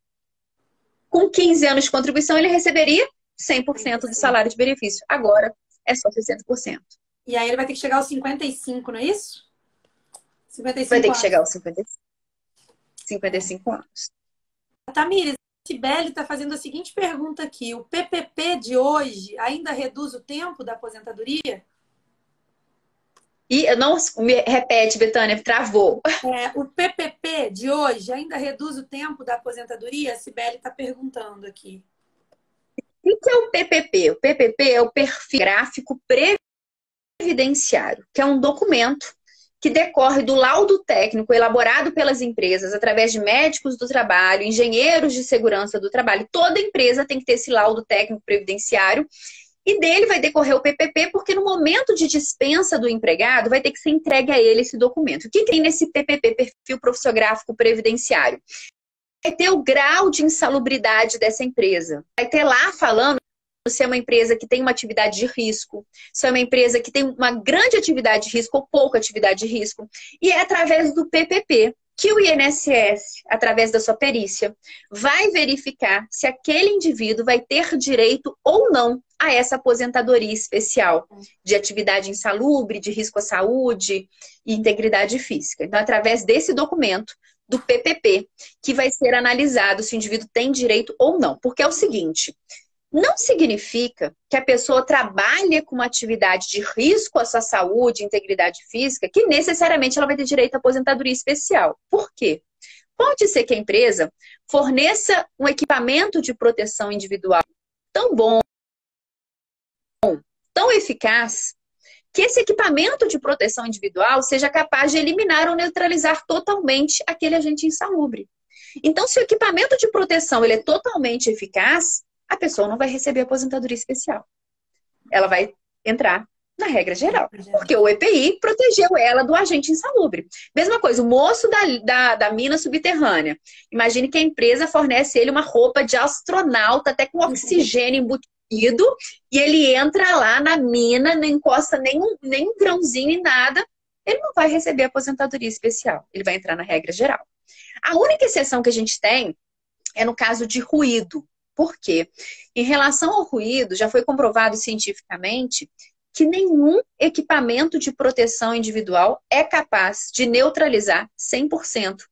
com 15 anos de contribuição, ele receberia 100% do salário de benefício. Agora, é só 60%. E aí ele vai ter que chegar aos 55, não é isso? 55 vai ter que anos. chegar aos 55 anos. Tamires, a Sibeli está fazendo a seguinte pergunta aqui. O PPP de hoje ainda reduz o tempo da aposentadoria? E não me repete, Betânia, travou. O PPP de hoje ainda reduz o tempo da aposentadoria? A Sibeli está perguntando aqui. O que é o PPP? O PPP é o Perfil Gráfico Previdenciário, que é um documento que decorre do laudo técnico elaborado pelas empresas através de médicos do trabalho, engenheiros de segurança do trabalho. Toda empresa tem que ter esse laudo técnico previdenciário e dele vai decorrer o PPP, porque no momento de dispensa do empregado vai ter que ser entregue a ele esse documento. O que tem nesse PPP, Perfil Profissiográfico Previdenciário? Vai ter o grau de insalubridade dessa empresa. Vai ter lá falando se é uma empresa que tem uma atividade de risco, se é uma empresa que tem uma grande atividade de risco ou pouca atividade de risco. E é através do PPP que o INSS, através da sua perícia, vai verificar se aquele indivíduo vai ter direito ou não a essa aposentadoria especial de atividade insalubre, de risco à saúde e integridade física. Então, através desse documento, do PPP, que vai ser analisado se o indivíduo tem direito ou não. Porque é o seguinte, não significa que a pessoa trabalhe com uma atividade de risco à sua saúde, integridade física, que necessariamente ela vai ter direito à aposentadoria especial. Por quê? Pode ser que a empresa forneça um equipamento de proteção individual tão bom, tão eficaz, que esse equipamento de proteção individual seja capaz de eliminar ou neutralizar totalmente aquele agente insalubre. Então, se o equipamento de proteção ele é totalmente eficaz, a pessoa não vai receber aposentadoria especial. Ela vai entrar na regra geral, porque o EPI protegeu ela do agente insalubre. Mesma coisa, o moço da mina subterrânea. Imagine que a empresa fornece ele uma roupa de astronauta, até com oxigênio embutido, e ele entra lá na mina, não encosta nem um grãozinho em nada, ele não vai receber aposentadoria especial. Ele vai entrar na regra geral. A única exceção que a gente tem é no caso de ruído. Por quê? Em relação ao ruído, já foi comprovado cientificamente que nenhum equipamento de proteção individual é capaz de neutralizar 100%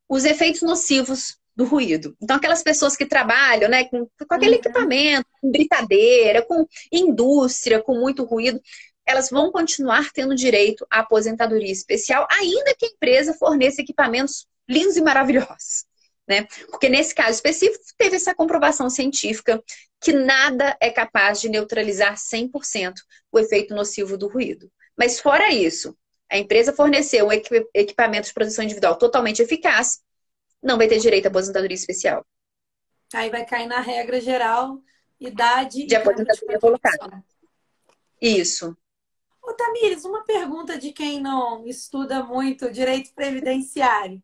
os efeitos nocivos do ruído. Então, aquelas pessoas que trabalham, né, com aquele equipamento, com britadeira, com indústria, com muito ruído, elas vão continuar tendo direito à aposentadoria especial, ainda que a empresa forneça equipamentos lindos e maravilhosos. Né? Porque nesse caso específico teve essa comprovação científica que nada é capaz de neutralizar 100% o efeito nocivo do ruído. Mas fora isso, a empresa forneceu um equipamento de proteção individual totalmente eficaz, não vai ter direito à aposentadoria especial. Aí vai cair na regra geral, idade de aposentadoria voluntária. Isso. Ô, Tamires, uma pergunta de quem não estuda muito direito previdenciário.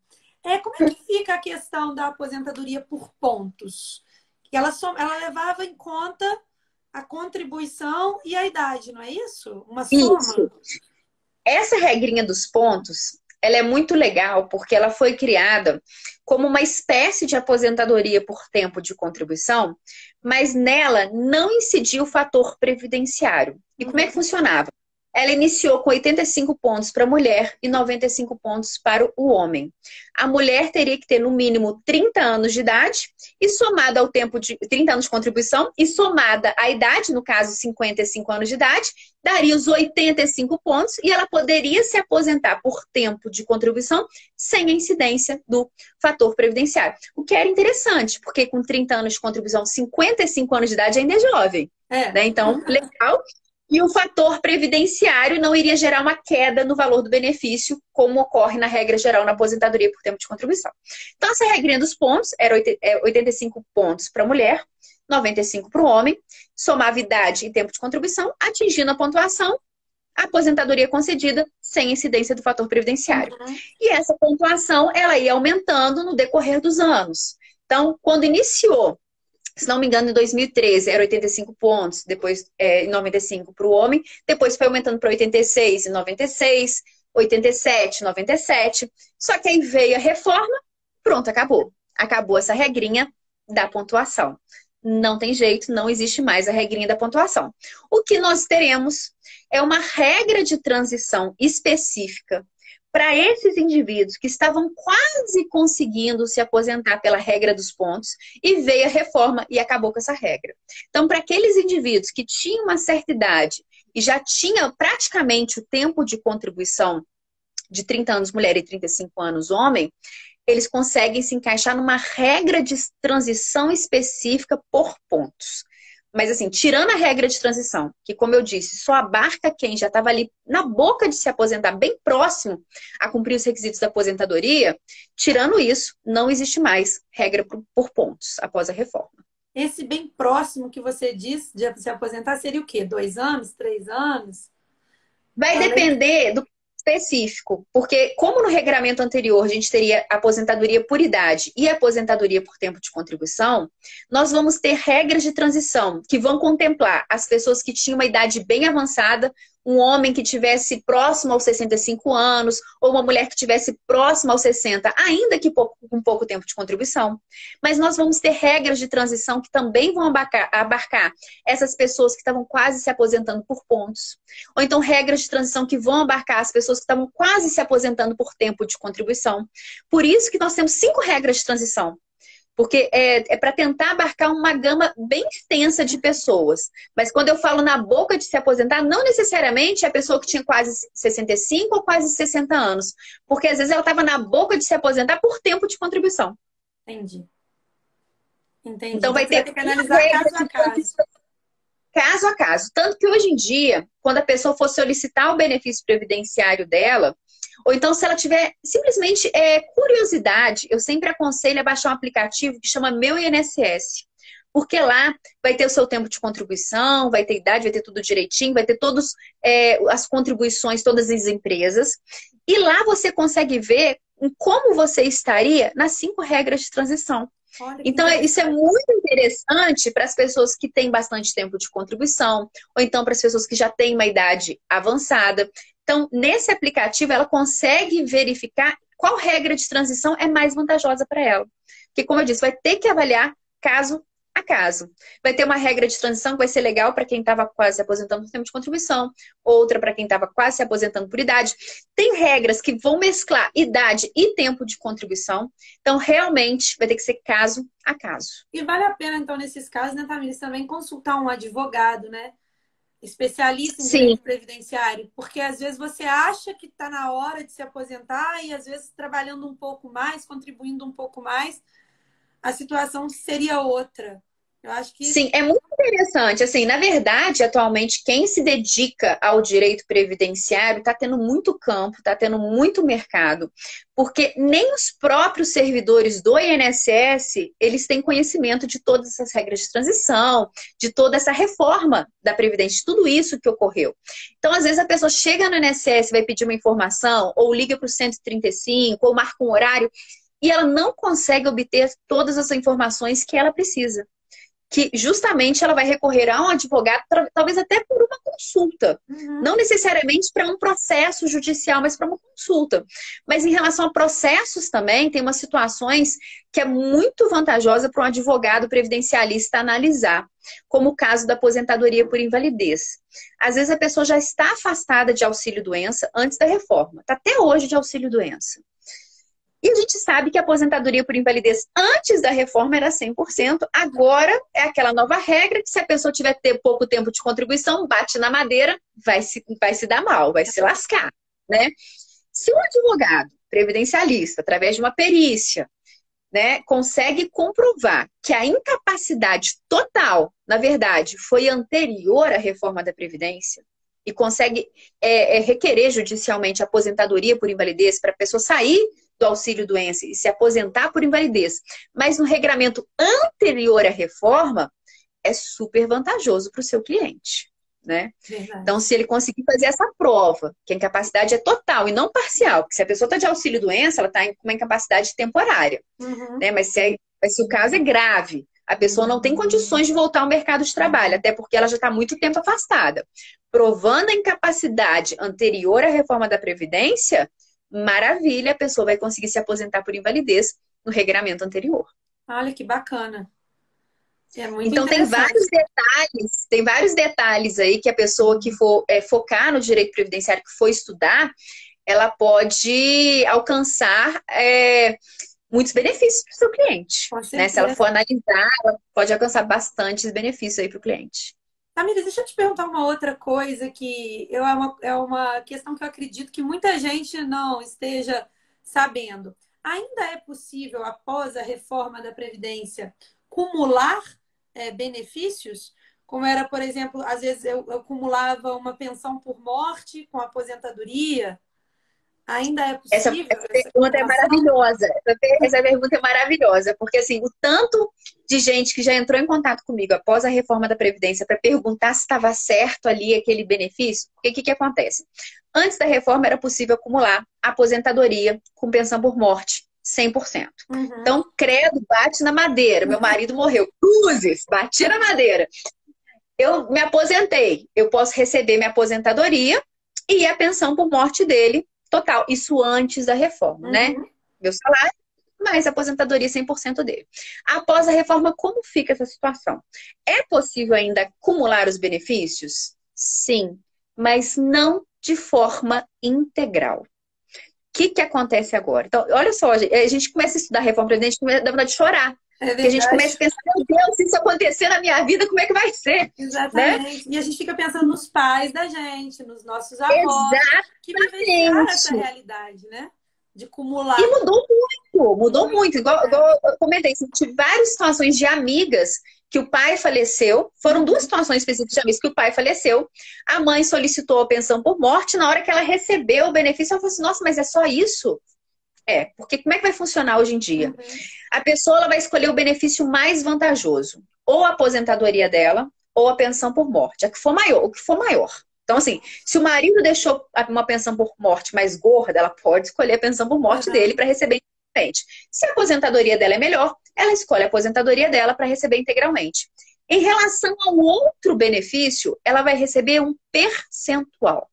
Como é que fica a questão da aposentadoria por pontos? Ela levava em conta a contribuição e a idade, não é isso? Uma soma? Isso. Essa regrinha dos pontos, ela é muito legal porque ela foi criada como uma espécie de aposentadoria por tempo de contribuição, mas nela não incidia o fator previdenciário. E como é que funcionava? Ela iniciou com 85 pontos para a mulher e 95 pontos para o homem. A mulher teria que ter no mínimo 30 anos de idade e somada ao tempo de 30 anos de contribuição e somada à idade, no caso 55 anos de idade, daria os 85 pontos e ela poderia se aposentar por tempo de contribuição sem a incidência do fator previdenciário. O que era interessante, porque com 30 anos de contribuição, 55 anos de idade ainda é jovem. Né? Então, legal. E o fator previdenciário não iria gerar uma queda no valor do benefício, como ocorre na regra geral na aposentadoria por tempo de contribuição. Então, essa regrinha dos pontos era 85 pontos para a mulher, 95 para o homem, somava idade e tempo de contribuição, atingindo a pontuação, a aposentadoria concedida sem incidência do fator previdenciário. E essa pontuação, ela ia aumentando no decorrer dos anos. Então, quando iniciou, se não me engano, em 2013 era 85 pontos, depois 95 para o homem, depois foi aumentando para 86 e 96, 87, 97. Só que aí veio a reforma, pronto, acabou. Acabou essa regrinha da pontuação. Não tem jeito, não existe mais a regrinha da pontuação. O que nós teremos é uma regra de transição específica para esses indivíduos que estavam quase conseguindo se aposentar pela regra dos pontos e veio a reforma e acabou com essa regra. Então, para aqueles indivíduos que tinham uma certa idade e já tinham praticamente o tempo de contribuição de 30 anos mulher e 35 anos homem, eles conseguem se encaixar numa regra de transição específica por pontos. Mas assim, tirando a regra de transição, que como eu disse, só abarca quem já estava ali na boca de se aposentar, bem próximo a cumprir os requisitos da aposentadoria, tirando isso, não existe mais regra por pontos após a reforma. Esse bem próximo que você disse de se aposentar seria o quê? 2 anos? 3 anos? Vai depender do específico, porque como no regramento anterior a gente teria aposentadoria por idade e aposentadoria por tempo de contribuição, nós vamos ter regras de transição que vão contemplar as pessoas que tinham uma idade bem avançada, um homem que tivesse próximo aos 65 anos, ou uma mulher que tivesse próximo aos 60, ainda que com pouco tempo de contribuição. Mas nós vamos ter regras de transição que também vão abarcar essas pessoas que estavam quase se aposentando por pontos. Ou então regras de transição que vão abarcar as pessoas que estavam quase se aposentando por tempo de contribuição. Por isso que nós temos 5 regras de transição. Porque é para tentar abarcar uma gama bem extensa de pessoas. Mas quando eu falo na boca de se aposentar, não necessariamente é a pessoa que tinha quase 65 ou quase 60 anos. Porque às vezes ela estava na boca de se aposentar por tempo de contribuição. Entendi. Então vai ter que analisar caso a caso. Caso a caso. Tanto que hoje em dia, quando a pessoa for solicitar o benefício previdenciário dela, ou então, se ela tiver simplesmente curiosidade, eu sempre aconselho a baixar um aplicativo que chama Meu INSS. Porque lá vai ter o seu tempo de contribuição, vai ter idade, vai ter tudo direitinho, vai ter todas as contribuições, todas as empresas. E lá você consegue ver como você estaria nas 5 regras de transição. Então, isso é muito interessante para as pessoas que têm bastante tempo de contribuição, ou então para as pessoas que já têm uma idade avançada. Então, nesse aplicativo, ela consegue verificar qual regra de transição é mais vantajosa para ela. Porque, como eu disse, vai ter que avaliar caso a caso. Vai ter uma regra de transição que vai ser legal para quem estava quase se aposentando por tempo de contribuição, outra para quem estava quase se aposentando por idade. Tem regras que vão mesclar idade e tempo de contribuição. Então, realmente, vai ter que ser caso a caso. E vale a pena, então, nesses casos, né, Tamires, também consultar um advogado, né? Especialista em direito previdenciário, porque às vezes você acha que está na hora de se aposentar e às vezes trabalhando um pouco mais, contribuindo um pouco mais, a situação seria outra. Eu acho que... Sim, é muito interessante. Assim, na verdade, atualmente, quem se dedica ao direito previdenciário está tendo muito campo, está tendo muito mercado, porque nem os próprios servidores do INSS, eles têm conhecimento de todas essas regras de transição, de toda essa reforma da Previdência, de tudo isso que ocorreu. Então, às vezes, a pessoa chega no INSS, vai pedir uma informação, ou liga para o 135, ou marca um horário, e ela não consegue obter todas as informações que ela precisa. Que justamente ela vai recorrer a um advogado, talvez até por uma consulta. Não necessariamente para um processo judicial, mas para uma consulta. Mas em relação a processos também, tem umas situações que é muito vantajosa para um advogado previdencialista analisar, como o caso da aposentadoria por invalidez. Às vezes a pessoa já está afastada de auxílio-doença antes da reforma, está até hoje de auxílio-doença. E a gente sabe que a aposentadoria por invalidez antes da reforma era 100%, agora é aquela nova regra que se a pessoa tiver pouco tempo de contribuição, bate na madeira, vai se dar mal, vai se lascar, né? Se o advogado previdencialista, através de uma perícia, né, consegue comprovar que a incapacidade total, na verdade, foi anterior à reforma da Previdência, e consegue requerer judicialmente a aposentadoria por invalidez para a pessoa sair do auxílio-doença e se aposentar por invalidez, mas no regramento anterior à reforma, é super vantajoso para o seu cliente, né? Verdade. Então, se ele conseguir fazer essa prova, que a incapacidade é total e não parcial, porque se a pessoa está de auxílio-doença, ela está com uma incapacidade temporária, né? Mas se o caso é grave, a pessoa não tem condições de voltar ao mercado de trabalho, até porque ela já está muito tempo afastada. Provando a incapacidade anterior à reforma da Previdência, maravilha, a pessoa vai conseguir se aposentar por invalidez no regramento anterior. Olha que bacana. É muito Então tem vários detalhes aí que a pessoa que for focar no direito previdenciário, que for estudar, ela pode alcançar muitos benefícios para o seu cliente. Com Né? Se ela certeza. for analisar, ela pode alcançar bastantes benefícios aí para o cliente. Tamires, deixa eu te perguntar uma outra coisa que é uma questão que eu acredito que muita gente não esteja sabendo. Ainda é possível, após a reforma da Previdência, cumular benefícios? Como era, por exemplo, às vezes eu acumulava uma pensão por morte com aposentadoria. Ainda é Essa possível pergunta é maravilhosa. Essa pergunta é maravilhosa, porque assim, o tanto de gente que já entrou em contato comigo após a reforma da Previdência para perguntar se estava certo ali aquele benefício, porque o que acontece? Antes da reforma era possível acumular aposentadoria com pensão por morte, 100%. Uhum. Então, credo, bate na madeira. Meu marido morreu. Cruzes, bati na madeira. Eu me aposentei. Eu posso receber minha aposentadoria e a pensão por morte dele total. Isso antes da reforma, né? Meu salário, mais a aposentadoria 100% dele. Após a reforma, como fica essa situação? É possível ainda acumular os benefícios? Sim, mas não de forma integral. O que acontece agora? Então, olha só, a gente começa a estudar a reforma previdente, dá vontade de chorar. Porque a gente começa a pensar, meu Deus, se isso acontecer na minha vida, como é que vai ser? Exatamente. Né? E a gente fica pensando nos pais da gente, nos nossos avós, que vivenciaram essa realidade, né? De acumular. E mudou muito. Igual eu comentei, tive várias situações de amigas que o pai faleceu, foram duas situações específicas de amigas que o pai faleceu, a mãe solicitou a pensão por morte, na hora que ela recebeu o benefício, ela falou assim, nossa, mas é só isso? Porque como é que vai funcionar hoje em dia? A pessoa ela vai escolher o benefício mais vantajoso, ou a aposentadoria dela, ou a pensão por morte, o que for maior. Então, assim, se o marido deixou uma pensão por morte mais gorda, ela pode escolher a pensão por morte dele para receber integralmente. Se a aposentadoria dela é melhor, ela escolhe a aposentadoria dela para receber integralmente. Em relação ao outro benefício, ela vai receber um percentual.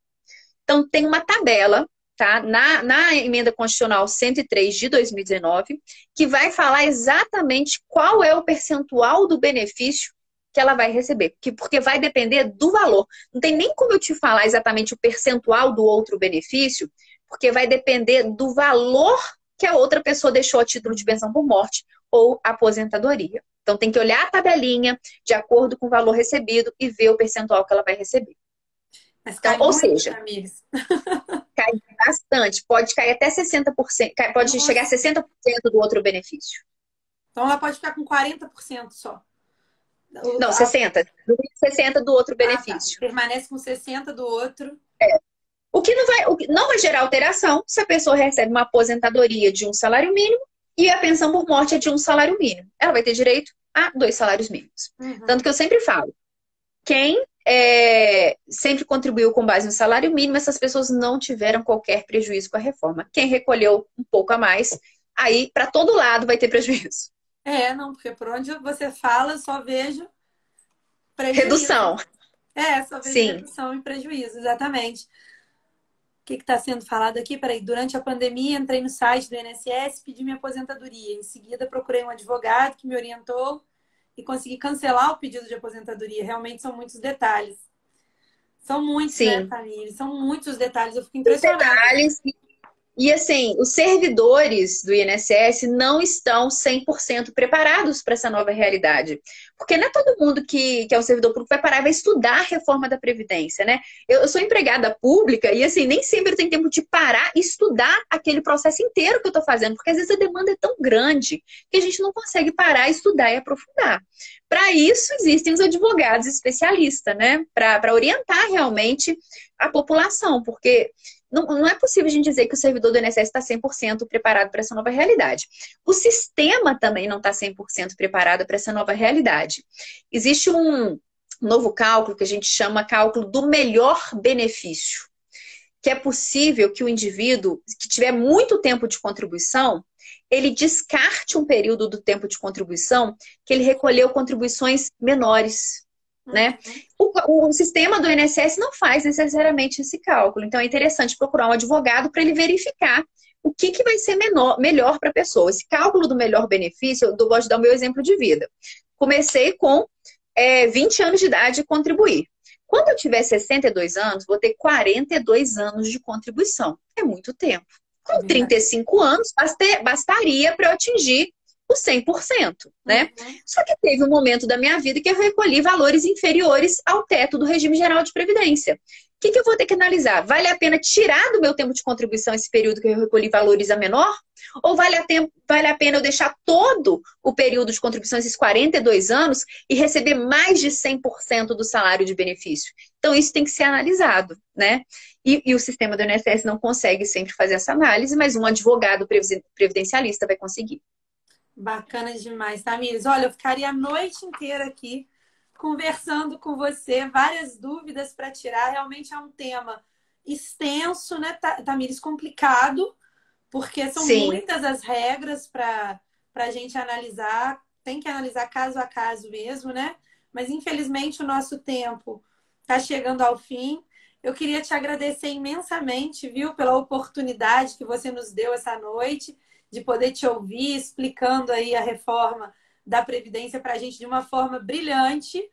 Então, tem uma tabela, tá? Na Emenda Constitucional 103 de 2019, que vai falar exatamente qual é o percentual do benefício que ela vai receber, porque vai depender do valor. Não tem nem como eu te falar exatamente o percentual do outro benefício, porque vai depender do valor que a outra pessoa deixou a título de pensão por morte ou aposentadoria. Então tem que olhar a tabelinha de acordo com o valor recebido e ver o percentual que ela vai receber. Mas cai então, ou muito, seja, Tamires. Cai bastante, pode cair até 60%, pode chegar a 60% do outro benefício. Então ela pode ficar com 40% só. Não, 60%. 60% do outro benefício. Tá. Permanece com 60% do outro. O que não vai gerar alteração se a pessoa recebe uma aposentadoria de um salário mínimo e a pensão por morte é de um salário mínimo. Ela vai ter direito a 2 salários mínimos. Tanto que eu sempre falo, quem sempre contribuiu com base no salário mínimo, essas pessoas não tiveram qualquer prejuízo com a reforma. Quem recolheu um pouco a mais, aí para todo lado vai ter prejuízo. Não, porque por onde você fala, só vejo prejuízo. Redução. Só vejo redução e prejuízo, exatamente. O que está sendo falado aqui? Peraí, durante a pandemia, entrei no site do INSS, pedi minha aposentadoria. Em seguida, procurei um advogado que me orientou e consegui cancelar o pedido de aposentadoria. Realmente são muitos detalhes. São muitos, né, Tamires? São muitos detalhes. Eu fico impressionada. Detalhes. E assim, os servidores do INSS não estão 100% preparados para essa nova realidade. Porque não é todo mundo que é um servidor público que vai parar e vai estudar a reforma da Previdência, né? Eu sou empregada pública e assim, nem sempre eu tenho tempo de parar e estudar aquele processo inteiro que eu estou fazendo, porque às vezes a demanda é tão grande que a gente não consegue parar, estudar e aprofundar. Para isso, existem os advogados especialistas, né? Para orientar realmente a população, porque não é possível a gente dizer que o servidor do INSS está 100% preparado para essa nova realidade. O sistema também não está 100% preparado para essa nova realidade. Existe um novo cálculo que a gente chama cálculo do melhor benefício, que é possível que o indivíduo que tiver muito tempo de contribuição, ele descarte um período do tempo de contribuição que ele recolheu contribuições menores, né? O sistema do INSS não faz necessariamente esse cálculo. Então, é interessante procurar um advogado para ele verificar o que vai ser melhor para a pessoa. Esse cálculo do melhor benefício, eu gosto de dar o meu exemplo de vida. Comecei com 20 anos de idade e contribuir. Quando eu tiver 62 anos, vou ter 42 anos de contribuição. É muito tempo. Com 35 anos, bastaria para eu atingir o 100%, né? Só que teve um momento da minha vida que eu recolhi valores inferiores ao teto do regime geral de previdência. O que eu vou ter que analisar? Vale a pena tirar do meu tempo de contribuição esse período que eu recolhi valores a menor? Ou vale a pena eu deixar todo o período de contribuição, esses 42 anos, e receber mais de 100% do salário de benefício? Então, isso tem que ser analisado, né? E o sistema do INSS não consegue sempre fazer essa análise, mas um advogado previdencialista vai conseguir. Bacana demais, Tamires. Olha, eu ficaria a noite inteira aqui conversando com você, várias dúvidas para tirar. Realmente é um tema extenso, né, Tamires? Complicado, porque são muitas as regras para a gente analisar. Tem que analisar caso a caso mesmo, né? Mas infelizmente o nosso tempo está chegando ao fim. Eu queria te agradecer imensamente, viu, pela oportunidade que você nos deu essa noite de poder te ouvir, explicando aí a reforma da Previdência para a gente de uma forma brilhante.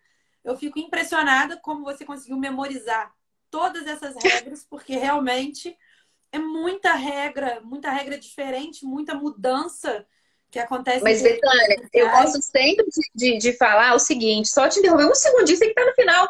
Eu fico impressionada como você conseguiu memorizar todas essas regras, porque realmente é muita regra diferente, muita mudança que acontece. Mas, Betânia, eu gosto sempre de falar o seguinte, só te interromper um segundinho, você que está no final.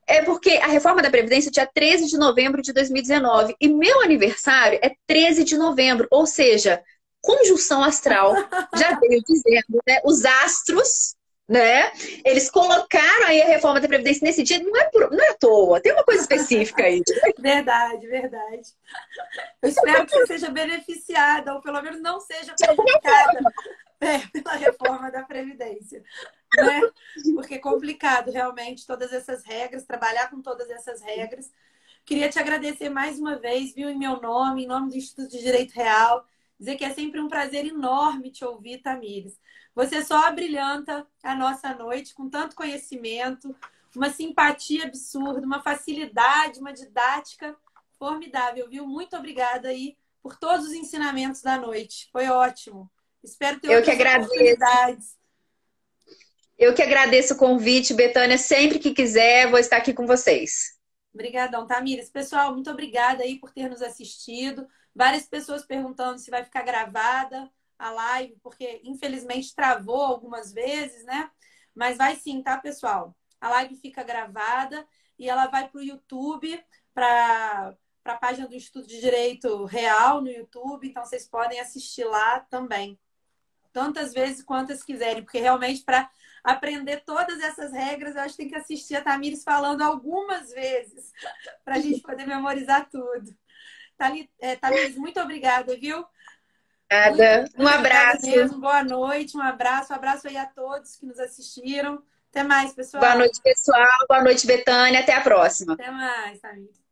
É porque a reforma da Previdência é dia 13 de novembro de 2019 e meu aniversário é 13 de novembro, ou seja, conjunção astral, já veio dizendo, né? Os astros, né? Eles colocaram aí a reforma da Previdência nesse dia, não é à toa, tem uma coisa específica aí. Verdade, verdade. Eu espero que você seja beneficiada, ou pelo menos não seja prejudicada pela reforma da Previdência, né? Porque é complicado realmente todas essas regras, trabalhar com todas essas regras. Queria te agradecer mais uma vez, viu, em meu nome, em nome do Instituto de Direito Real, dizer que é sempre um prazer enorme te ouvir, Tamires. Você só abrilhanta a nossa noite com tanto conhecimento, uma simpatia absurda, uma facilidade, uma didática formidável, viu? Muito obrigada aí por todos os ensinamentos da noite. Foi ótimo. Espero ter outras oportunidades. Eu que agradeço o convite, Betânia. Sempre que quiser, vou estar aqui com vocês. Obrigadão, Tamires. Pessoal, muito obrigada aí por ter nos assistido. Várias pessoas perguntando se vai ficar gravada a live, porque infelizmente travou algumas vezes, né? Mas vai sim, tá, pessoal? A live fica gravada e ela vai para o YouTube, para a página do Instituto de Direito Real no YouTube. Então, vocês podem assistir lá também. Tantas vezes quantas quiserem, porque realmente para aprender todas essas regras, eu acho que tem que assistir a Tamires falando algumas vezes para a gente poder memorizar tudo. Tamires, muito obrigada, viu? Obrigada. Um abraço. Mesmo. Boa noite, um abraço aí a todos que nos assistiram. Até mais, pessoal. Boa noite, pessoal. Boa noite, Betânia. Até a próxima. Até mais, Tamires.